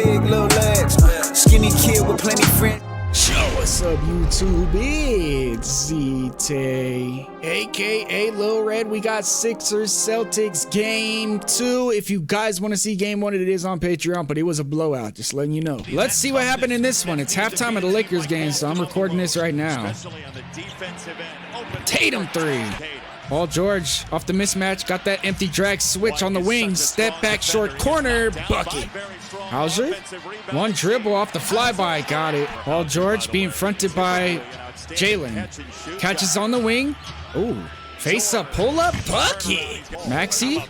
big little legs. Skinny kid with plenty friends. What's up, YouTube? It's ZTAY, aka Lil Red. We got Sixers Celtics game 2. If you guys want to see game 1, it is on Patreon, but it was a blowout, just letting you know. Let's see what happened in this one. It's halftime of the Lakers game, so I'm recording this right now. Tatum 3. Paul George off the mismatch, got that empty drag switch on the wing, step back short corner, bucket. Hauser, one dribble off the flyby, got it. Paul George being fronted by Jalen, catches on the wing. Ooh, face up, pull up, bucket. Maxey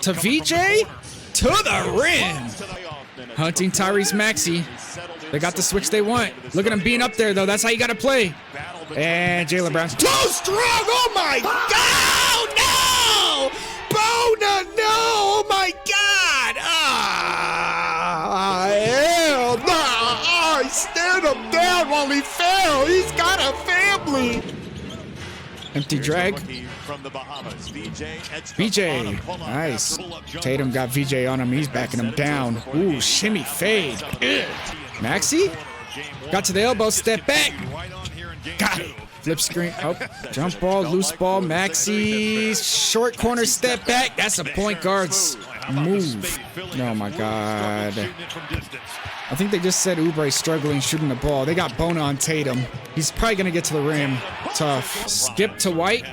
to VJ to the rim. Hunting Tyrese Maxey. They got the switch they want. Look at him being up there though. That's how you gotta play. And Jalen Brown's too strong. Oh my God! Oh, no! Bona, no! Oh my God! Hell no! Oh, he stared him down while he fell. He's got a family. Empty drag. VJ, nice. Tatum got VJ on him. He's backing him down. Ooh, shimmy fade. Ugh. Maxey got to the elbow, step back. Got it. Flip screen. Oh, jump ball, loose ball. Maxey, short corner, step back. That's a point guard's move. Oh my God. I think they just said Oubre's struggling shooting the ball. They got Bona on Tatum. He's probably going to get to the rim. Tough. Skip to White.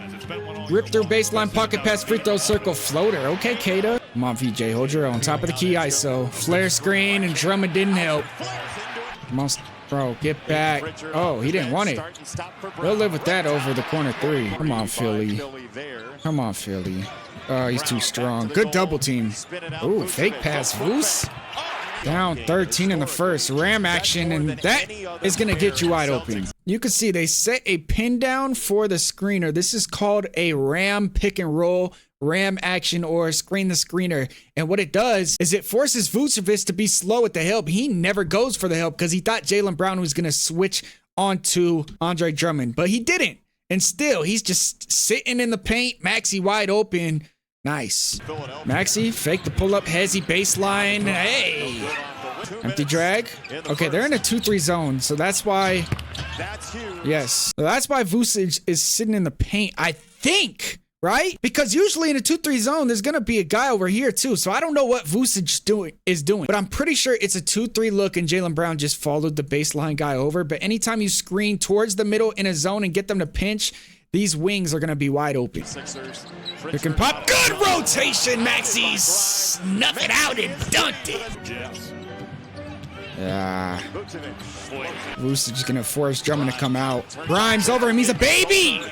Rip through baseline, pocket pass, free throw circle, floater. Okay, Kata. Come on, VJ. Hold your own. Top of the key ISO. Flare screen, and Drummond didn't help. Come on, bro. Get back. Oh, he didn't want it. They'll live with that over the corner 3. Come on, Philly. Come on, Philly. Oh, he's too strong. Good double team. Ooh, fake pass. Voos. Down 13 in the first. Ram action, and that is going to get you wide open. You can see they set a pin down for the screener. This is called a ram pick and roll, ram action, or screen the screener. And what it does is it forces Vucevic to be slow at the help. He never goes for the help because he thought Jalen Brown was going to switch onto Andre Drummond, but he didn't. And still, he's just sitting in the paint. Maxey wide open. Nice. Maxey, fake the pull-up, hezzy baseline. Hey! Empty drag. Okay, they're in a 2-3 zone, so that's why... Yes. So that's why Vucevic is sitting in the paint, I think, right? Because usually in a 2-3 zone, there's going to be a guy over here, too. So I don't know what Vucevic is doing. But I'm pretty sure it's a 2-3 look, and Jalen Brown just followed the baseline guy over. But anytime you screen towards the middle in a zone and get them to pinch, these wings are going to be wide open. You can pop. Good rotation. Maxey snuck it out and dunked it. Yeah. Vucevic is going to force Drummond to come out. Grimes over him. He's a baby.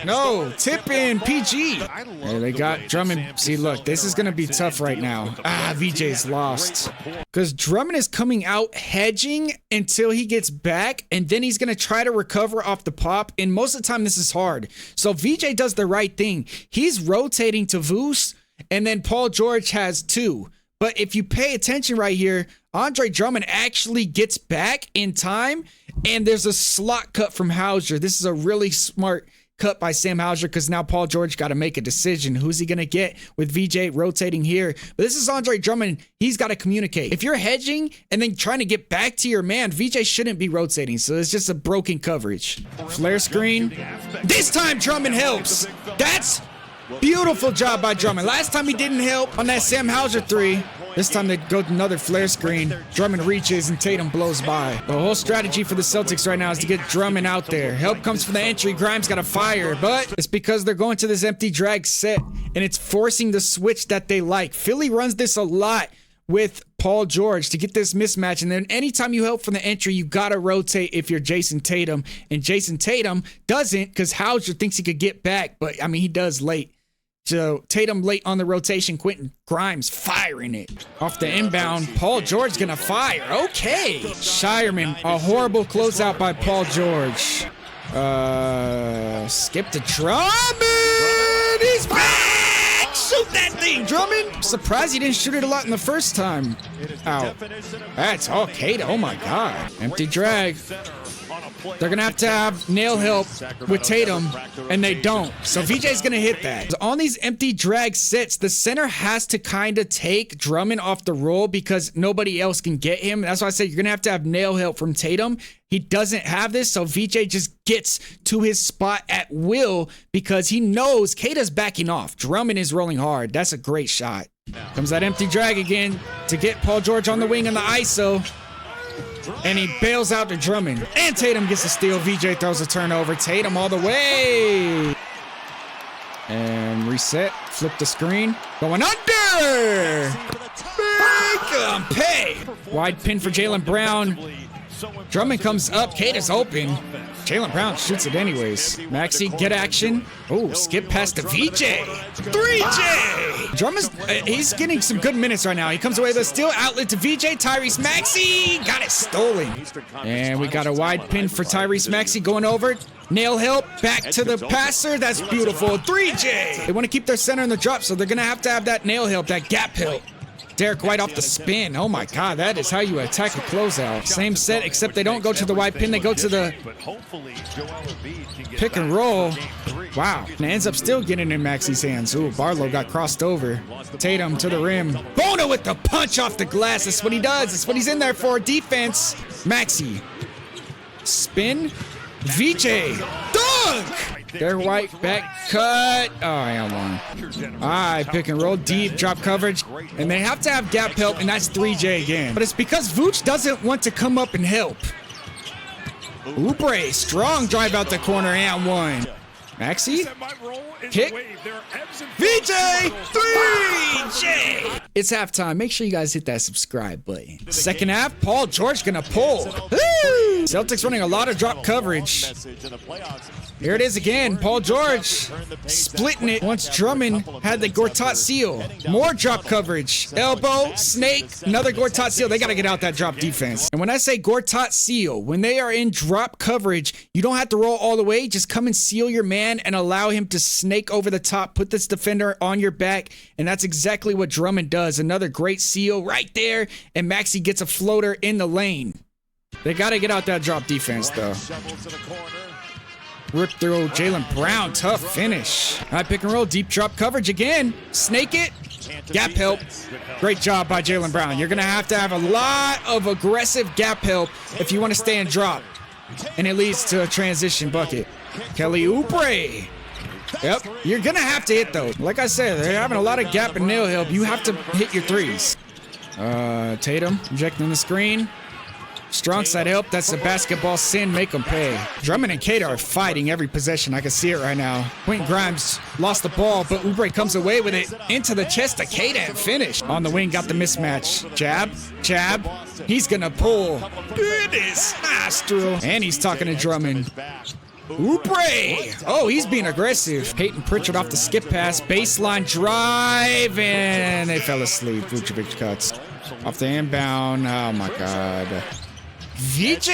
No. Tip in. PG. Hey, they got Drummond. See, look. This is going to be tough right now. VJ's lost. Because Drummond is coming out hedging until he gets back. And then he's going to try to recover off the pop. And most of the time, this is hard. So VJ does the right thing. He's rotating to Vuce. And then Paul George has 2. But if you pay attention right here, Andre Drummond actually gets back in time, and there's a slot cut from Hauser. This is a really smart cut by Sam Hauser because now Paul George got to make a decision. Who's he going to get with VJ rotating here? But this is Andre Drummond. He's got to communicate. If you're hedging and then trying to get back to your man, VJ shouldn't be rotating, so it's just a broken coverage. Flare screen. This time Drummond helps. That's beautiful job by Drummond. Last time he didn't help on that Sam Hauser 3. This time they go to another flare screen. Drummond reaches and Tatum blows by. The whole strategy for the Celtics right now is to get Drummond out there. Help comes from the entry. Grimes got a fire, but it's because they're going to this empty drag set and it's forcing the switch that they like. Philly runs this a lot with Paul George to get this mismatch. And then anytime you help from the entry, you got to rotate if you're Jason Tatum. And Jason Tatum doesn't because Hauser thinks he could get back, but I mean, he does late. So Tatum late on the rotation, Quentin Grimes firing it. Off the inbound, Paul George gonna fire. Okay. Shireman, a horrible closeout by Paul George. Skip to Drummond. He's back. Shoot that thing, Drummond. Surprised he didn't shoot it a lot in the first time. Out. That's all Kata. Oh my God. Empty drag. They're going to have nail help with Tatum, and they don't. So VJ's going to hit that. On these empty drag sets, the center has to kind of take Drummond off the roll because nobody else can get him. That's why I said you're going to have nail help from Tatum. He doesn't have this, so VJ just gets to his spot at will because he knows Kata's backing off. Drummond is rolling hard. That's a great shot. Comes that empty drag again to get Paul George on the wing in the ISO. And he bails out to Drummond. And Tatum gets a steal. VJ throws a turnover. Tatum all the way. And reset. Flip the screen. Going under. Big pay. Wide pin for Jaylen Brown. Drummond comes up. Kata's open. Jaylen Brown shoots it anyways. Maxey, get action. Oh, skip past to VJ. 3J. Drummond's, he's getting some good minutes right now. He comes away with a steal. Outlet to VJ. TYRESE Maxey got it stolen. And we got a wide pin for TYRESE Maxey going over. Nail help. Back to the passer. That's beautiful. 3J. They want to keep their center in the drop, so they're going to have that nail help, that gap help. Derek White off the spin. Oh my God, that is how you attack a closeout. Same set, except they don't go to the wide pin. They go to the pick and roll. Wow. And it ends up still getting in Maxey's hands. Ooh, Barlow got crossed over. Tatum to the rim. Bono with the punch off the glass. That's what he does. That's what he's in there for. Defense. Maxey. Spin. VJ. Dunk! Derek White, back cut. Oh, I got one. All right, pick and roll, deep, drop coverage. And they have to have gap help, and that's 3J again. But it's because Vooch doesn't want to come up and help. Oubre, strong drive out the corner, and one. Maxey, kick. VJ, 3J. It's halftime. Make sure you guys hit that subscribe button. Second half, Paul George gonna pull. Woo! Celtics running a lot of drop coverage. Here it is again. Paul George splitting it once Drummond had the Gortat seal. More drop coverage. Elbow, snake, another Gortat seal. They got to get out that drop defense. And when I say Gortat seal, when they are in drop coverage, you don't have to roll all the way. Just come and seal your man and allow him to snake over the top. Put this defender on your back. And that's exactly what Drummond does. Another great seal right there. And Maxey gets a floater in the lane. They got to get out that drop defense, though. Rip through Jaylen Brown. Tough finish. All right, pick and roll. Deep drop coverage again. Snake it. Gap help. Great job by Jaylen Brown. You're going to have a lot of aggressive gap help if you want to stay in drop. And it leads to a transition bucket. Kelly Oubre. Yep. You're going to have to hit, though. Like I said, they're having a lot of gap and nail help. You have to hit your threes. Tatum injecting the screen. Strong side help. That's a basketball sin. Make them pay. Drummond and Kata are fighting every possession. I can see it right now. Quentin Grimes lost the ball, but Oubre comes away with it into the chest of Kata and finish. On the wing, got the mismatch. Jab, jab. He's going to pull. Goodness. Nostril. And he's talking to Drummond. Oubre. Oh, he's being aggressive. Peyton Pritchard off the skip pass. Baseline drive. And they fell asleep. Vucevic cuts. Off the inbound. Oh, my God. VJ!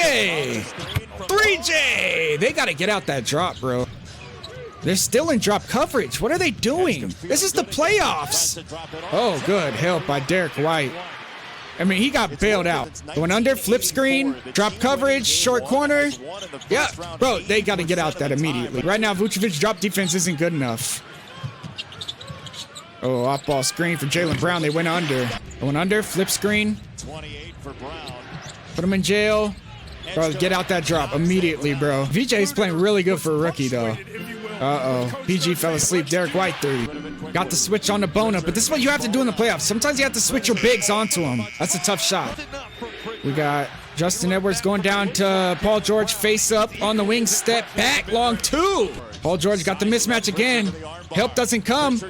3J! They got to get out that drop, bro. They're still in drop coverage. What are they doing? This is the playoffs. Oh, good help by Derek White. I mean, he got bailed out. Going under, flip screen, drop coverage, short corner. Yeah, bro, they got to get out that immediately. Right now, Vucevic's drop defense isn't good enough. Oh, off ball screen for Jaylen Brown. They went under. Going under, flip screen. Put him in jail. Bro, get out that drop immediately, bro. VJ's playing really good for a rookie, though. Uh-oh. PG fell asleep. Derek White 3. Got the switch on the Bona, but this is what you have to do in the playoffs. Sometimes you have to switch your bigs onto him. That's a tough shot. We got Justin Edwards going down to Paul George. Face up on the wing. Step back. Long 2. Paul George got the mismatch again. Help doesn't come.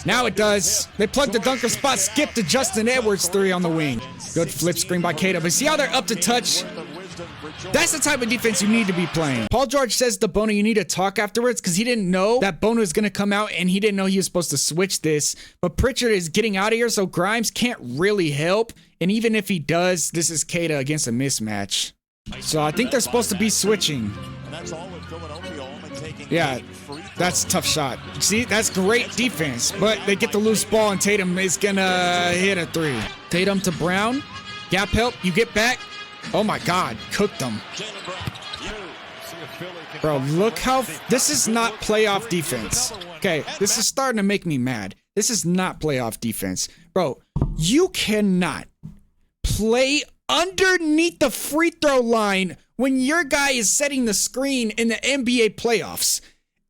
Now it does. They plugged the dunker spot. Skip to Justin Edwards 3 on the wing. Good flip screen by Kata. But see how they're up to touch? That's the type of defense you need to be playing. Paul George says to Bono, you need to talk afterwards because he didn't know that Bono was going to come out and he didn't know he was supposed to switch this. But Pritchard is getting out of here, so Grimes can't really help. And even if he does, this is Kata against a mismatch. So I think they're supposed to be switching. Yeah, that's a tough shot. See, that's great defense. But they get the loose ball and Tatum is going to hit a 3. Tatum to Brown. Gap help. You get back. Oh, my God. Cooked them. Bro, look how... This is not playoff defense. Okay, this is starting to make me mad. This is not playoff defense. Bro, you cannot play underneath the free throw line when your guy is setting the screen in the NBA playoffs.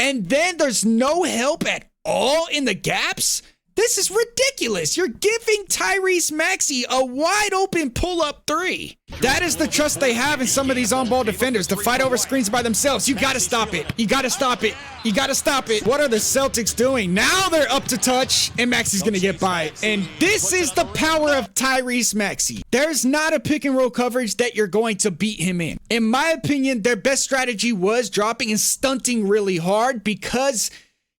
And then there's no help at all in the gaps? This is ridiculous. You're giving TYRESE MAXEY a wide open pull-up three. That is the trust they have in some of these on-ball defenders to fight over screens by themselves. You gotta stop it. You gotta stop it. You gotta stop it. What are the Celtics doing? Now they're up to touch, and Maxey's gonna get by. And this is the power of TYRESE MAXEY. There's not a pick and roll coverage that you're going to beat him in. In my opinion, their best strategy was dropping and stunting really hard because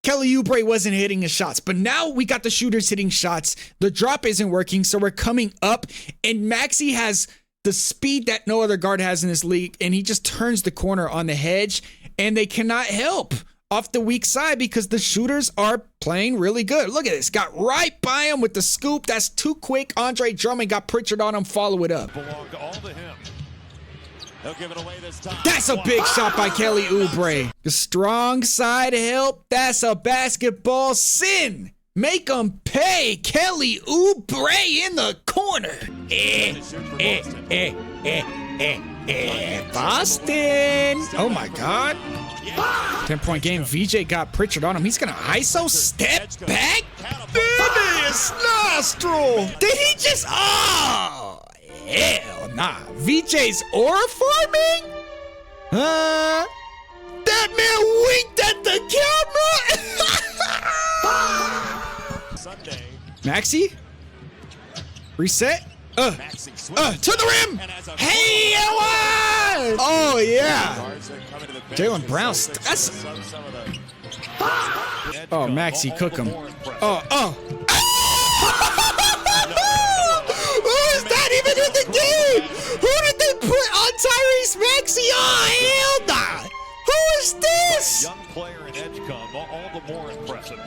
Kelly Oubre wasn't hitting his shots, but now we got the shooters hitting shots. The drop isn't working, so we're coming up, and Maxey has the speed that no other guard has in this league, and he just turns the corner on the hedge, and they cannot help off the weak side because the shooters are playing really good. Look at this. Got right by him with the scoop. That's too quick. Andre Drummond got Pritchard on him. Follow it up. That's a big shot by Kelly Oubre. The strong side help. That's a basketball sin. Make them pay. Kelly Oubre in the corner. Boston. Oh my God. 10-point game. VJ got Pritchard on him. He's going to ISO step back. Goodness, nostril. Did he just... Oh. Hell nah. VJ's aura farming? That man winked at the camera. Maxey? Reset? To the rim! Hey, what? Oh, yeah. Jaylen Brown. That's... Oh, Maxey, cook him. Oh. Even in the game! Who did they put on TYRESE MAXEY? Oh, hell nah! Who is this? Young player in Edgecombe, all the more impressive.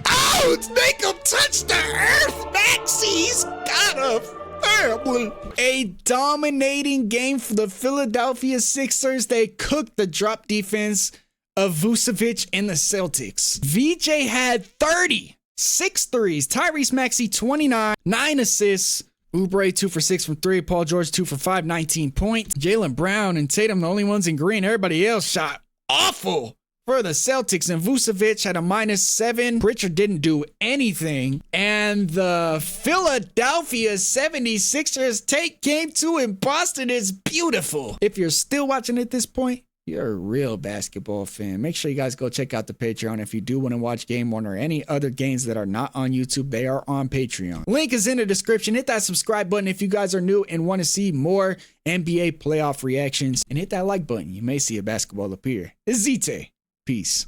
Out! Make him touch the earth! Maxey's got a family. A dominating game for the Philadelphia Sixers. They cooked the drop defense of Vucevic and the Celtics. VJ had 36 threes. TYRESE MAXEY 29, 9 assists. Oubre 2 for 6 from 3. Paul George 2 for 5, 19 points. Jaylen Brown and Tatum the only ones in green. Everybody else shot awful for the Celtics. And Vucevic had a -7. Pritchard didn't do anything. And the Philadelphia 76ers take game 2 in Boston. Is beautiful. If you're still watching at this point, you're a real basketball fan. Make sure you guys go check out the Patreon. If you do want to watch Game 1 or any other games that are not on YouTube, they are on Patreon. Link is in the description. Hit that subscribe button if you guys are new and want to see more NBA playoff reactions. And hit that like button. You may see a basketball appear. It's ZTAY. Peace.